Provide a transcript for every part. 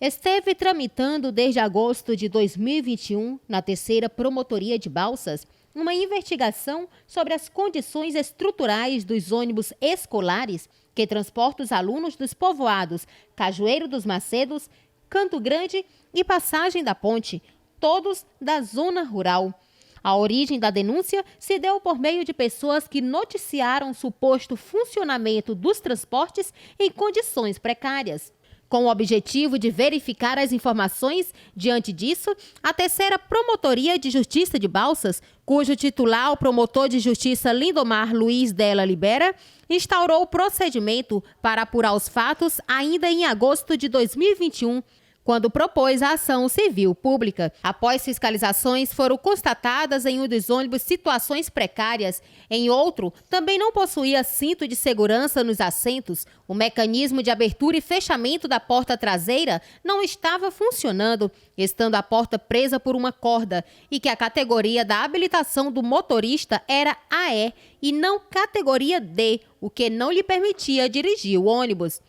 Esteve tramitando desde agosto de 2021, na terceira Promotoria de Balsas, uma investigação sobre as condições estruturais dos ônibus escolares que transportam os alunos dos povoados Cajueiro dos Macedos, Canto Grande e Passagem da Ponte, todos da zona rural. A origem da denúncia se deu por meio de pessoas que noticiaram o suposto funcionamento dos transportes em condições precárias. Com o objetivo de verificar as informações, diante disso, a terceira Promotoria de Justiça de Balsas, cujo titular, o promotor de justiça Lindomar Luiz Della Libera, instaurou o procedimento para apurar os fatos ainda em agosto de 2021, quando propôs a ação civil pública. Após fiscalizações, foram constatadas em um dos ônibus situações precárias. Em outro, também não possuía cinto de segurança nos assentos. O mecanismo de abertura e fechamento da porta traseira não estava funcionando, estando a porta presa por uma corda, e que a categoria da habilitação do motorista era AE e não categoria D, o que não lhe permitia dirigir o ônibus.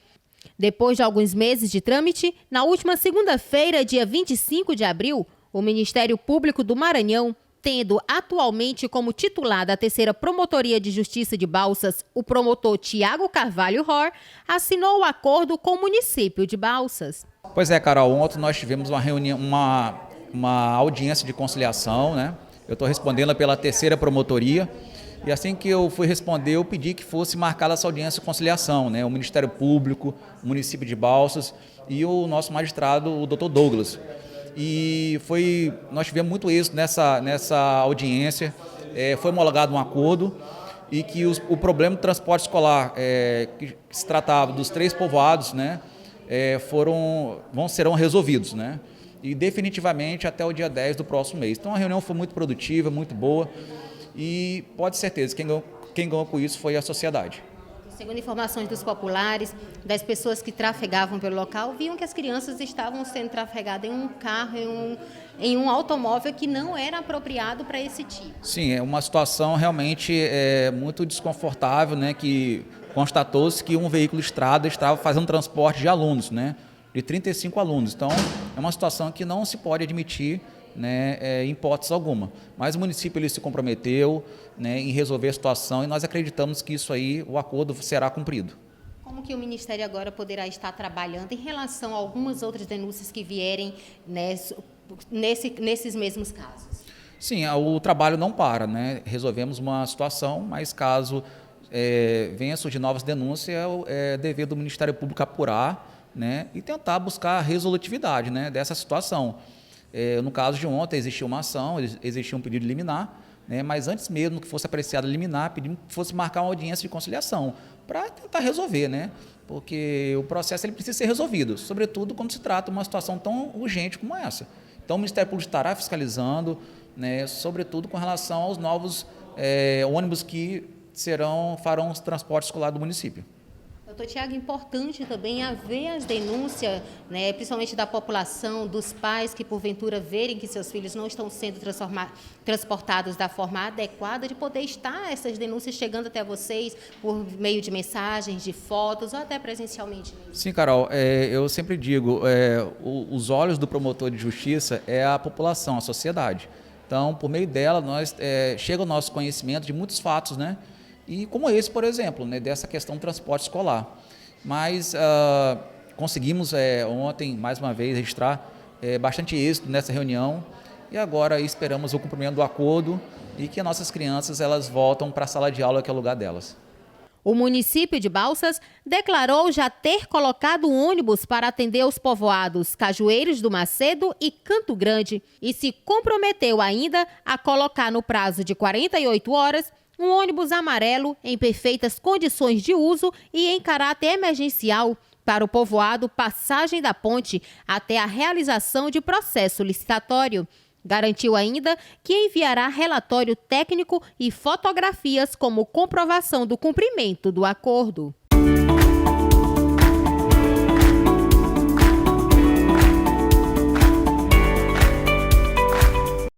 Depois de alguns meses de trâmite, na última segunda-feira, dia 25 de abril, o Ministério Público do Maranhão, tendo atualmente como titular da terceira Promotoria de Justiça de Balsas o promotor Tiago Carvalho Ror, assinou o acordo com o município de Balsas. Pois é, Carol, ontem nós tivemos uma reunião, uma audiência de conciliação, né? Eu estou respondendo pela terceira promotoria. E assim que eu fui responder, eu pedi que fosse marcada essa audiência de conciliação, né? O Ministério Público, o município de Balsas e o nosso magistrado, o Dr. Douglas. E nós tivemos muito êxito nessa audiência, foi homologado um acordo e que o problema do transporte escolar, que se tratava dos 3 povoados, né? Serão resolvidos, né? E definitivamente até o dia 10 do próximo mês. Então a reunião foi muito produtiva, muito boa. E pode ter certeza, quem ganhou com isso foi a sociedade. Segundo informações dos populares, das pessoas que trafegavam pelo local, viam que as crianças estavam sendo trafegadas em um carro, em um automóvel que não era apropriado para esse tipo. Sim, é uma situação realmente muito desconfortável, né, que constatou-se que um veículo estrada estava fazendo transporte de alunos, né, de 35 alunos. Então, é uma situação que não se pode admitir, né, em hipótese alguma. Mas o município ele se comprometeu, né, em resolver a situação e nós acreditamos que isso aí, o acordo será cumprido. Como que o Ministério agora poderá estar trabalhando em relação a algumas outras denúncias que vierem nesses mesmos casos? Sim, o trabalho não para, né? Resolvemos uma situação, mas caso venha surgir novas denúncias, é dever do Ministério Público apurar, né, e tentar buscar a resolutividade, né, dessa situação. No caso de ontem, existia uma ação, existia um pedido de liminar, né, mas antes mesmo que fosse apreciado a liminar, pedimos que fosse marcar uma audiência de conciliação para tentar resolver, né, porque o processo ele precisa ser resolvido, sobretudo quando se trata de uma situação tão urgente como essa. Então, o Ministério Público estará fiscalizando, né, sobretudo com relação aos novos ônibus que farão o transporte escolar do município. Doutor Tiago, importante também haver as denúncias, né, principalmente da população, dos pais que porventura verem que seus filhos não estão sendo transportados da forma adequada, de poder estar essas denúncias chegando até vocês por meio de mensagens, de fotos ou até presencialmente. Sim, Carol, eu sempre digo, os olhos do promotor de justiça é a população, a sociedade. Então, por meio dela, chega ao nosso conhecimento de muitos fatos, né? E como esse, por exemplo, né, dessa questão do transporte escolar. Mas conseguimos ontem, mais uma vez, registrar bastante êxito nessa reunião e agora esperamos o cumprimento do acordo e que as nossas crianças elas voltam para a sala de aula, que é o lugar delas. O município de Balsas declarou já ter colocado um ônibus para atender os povoados Cajueiros do Macedo e Canto Grande e se comprometeu ainda a colocar no prazo de 48 horas um ônibus amarelo em perfeitas condições de uso e em caráter emergencial para o povoado Passagem da Ponte até a realização de processo licitatório. Garantiu ainda que enviará relatório técnico e fotografias como comprovação do cumprimento do acordo.